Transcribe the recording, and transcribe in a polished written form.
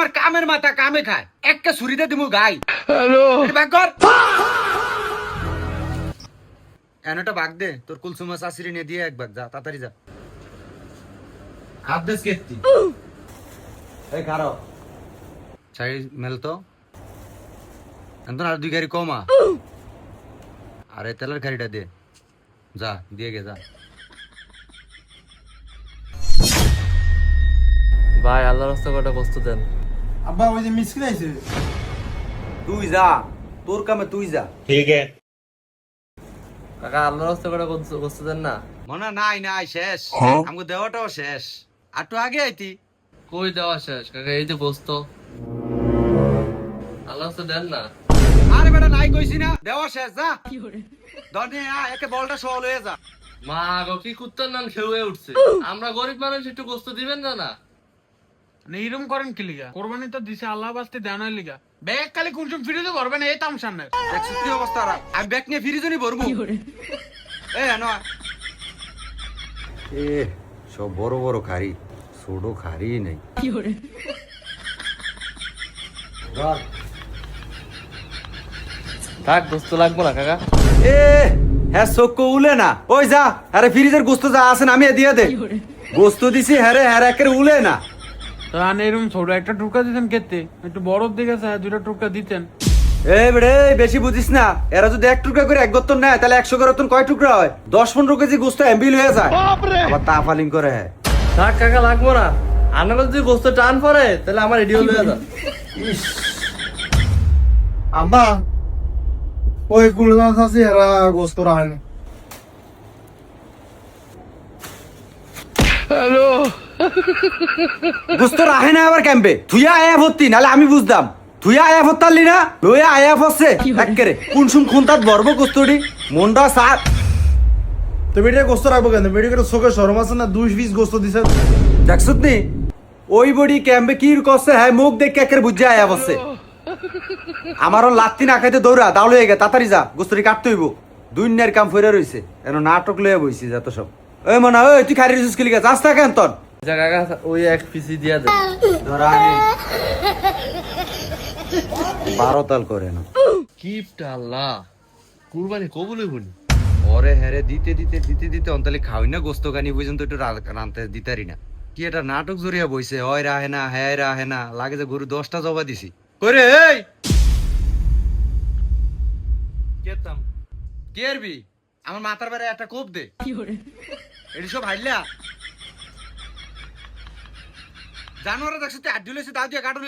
আমার কামের মাথা কামে খায় একটা ছুরিতে দিমু গাই। হ্যালো ব্যাগ কর এনটা বাগ দে তোর কুলসুমা শাশুড়ি নিয়ে দিয়ে এক বাগ যা তাড়াতাড়ি যা হাত দেশ কেতি এই খারো চাই মেল তো এন্তন আর দুই গাড়ি কমা আরে তেলের গাড়িটা দে যা দিয়ে গে যা ভাই আল্লাহর রাস্তা কটা বস্তু দেন। আব্বা ওই যে মিসকিন আইছে। তুই যা তোর কামে তুই যা কাকা আল্লাহর রাস্তা কটা বস্তু দেন না। মনে নাই নাই শেষ আমাকে দেওয়াটাও শেষ আর তো আগে আইতি কই দেওয়া শেষ কাকা, এই যে বস্তু আল্লাহর রাস্তা দেন না। আরে বেটা নাই কইছি না দেওয়া শেষ যা দনে একে বলটা সল হয়ে যা। মা গো কি কুত্তার নাম খেয়ে উঠছে। আমরা গরিব মানুষ, একটু বস্তু দিবেন না না। এইরকম করেন কি লিগা? কোরবানি তো দিছে আল্লাহ বাস্তে দেওয়ার লিগা। ব্যাগ খালি কুনসুম ফিরে তো ভরবেন এই তামশান না। দেখছিস কি অবস্থা আর আমি ব্যাগ নিয়ে ফিরিজনি ভরবো এ না এ সব বড় বড় খারি ছোট খারি নাই থাক বস্তু লাগবো না কাকা। এ হ্যাঁ চোখ উলে না ওই যা আরে ফ্রিজের গোস্ত যা আছে না আমি দিয়ে দে গোস্ত দিছি হ্যাঁ রে হ্যাঁ একের উলে না। তাহলে এরকম ছোট একটা টুকরা দিতেন কেতে, একটু বড় দিকে দুইটা টুকরা দিতেন। এই বেড়ে বেশি বুঝিস না, এরা যদি এক টুকরা করে এক গত্তন নেয় তাহলে 100 গত্তন কয় টুকরা হয়? 10-15 কেজি গোস্ত এমবিল হয়ে যায়। আবার তাফালিং করে হ্যাঁ থাক কাকা লাগবো না। আপনার যদি বস্তু টান পড়ে তাহলে আমার রেডি হয়ে যান। আম্মা ওই কুলগাছ আছে এরা গোস্ত রাখে না। গোস্ত রাখে না আবার ক্যাম্পে তুইয়া আয়া ভর্তি নালে আমি বুঝতাম তুইয়া আয়া ভর্তালি না লইয়া আয়া ফসছে একেরে কুনসুম খুনতাত বর্ব গোস্তটি মনটা সার তো বেটির গোস্ত রাখবো কেন? বেটির চোখে সরম আছে না? 2 পিস গোস্ত দিছে। দেখছত নি ওই বডি ক্যাম্পে কি করছে হ্যাঁ মুখ দেখে একের বুঝে আয়া ফসছে আমারও লাত্তি না খাইতে দৌড়া দাউল হয়ে গে তাড়াতাড়ি যা গোস্তটি কাটতে হইব দুনিয়ার কাম ফেরে রইছে এন নাটক লইয়া বইছি যত সব। ওই মনা ওই তুই খারি রিসুস কিলি গেছ আস্তা কেন তোর আচ্ছা কাকা ওই এক পিসি দিয়া দেন। ধরা আনি 12 তাল করে না কিপটা আল্লাহ কুরবানি কবুল হইবনি। ওরে হ্যারে দিতে দিতে দিতে দিতে অন্তলে খাওয়াই না গোস্ত গানি পর্যন্ত একটু রানতে দিতারি না কি এটা নাটক জড়িয়া বইছে হয় রাহে না হ্যাঁ রাহে না লাগে যে গরু 10টা জবা দিছি কইরে এই কেতাম কি আরবি আমার মাথার বারে একটা কোপ দে এটি সব হাইলা জানোয়ারে দেখছিস আড্ডি লইছে দাও দিয়ে কাটুন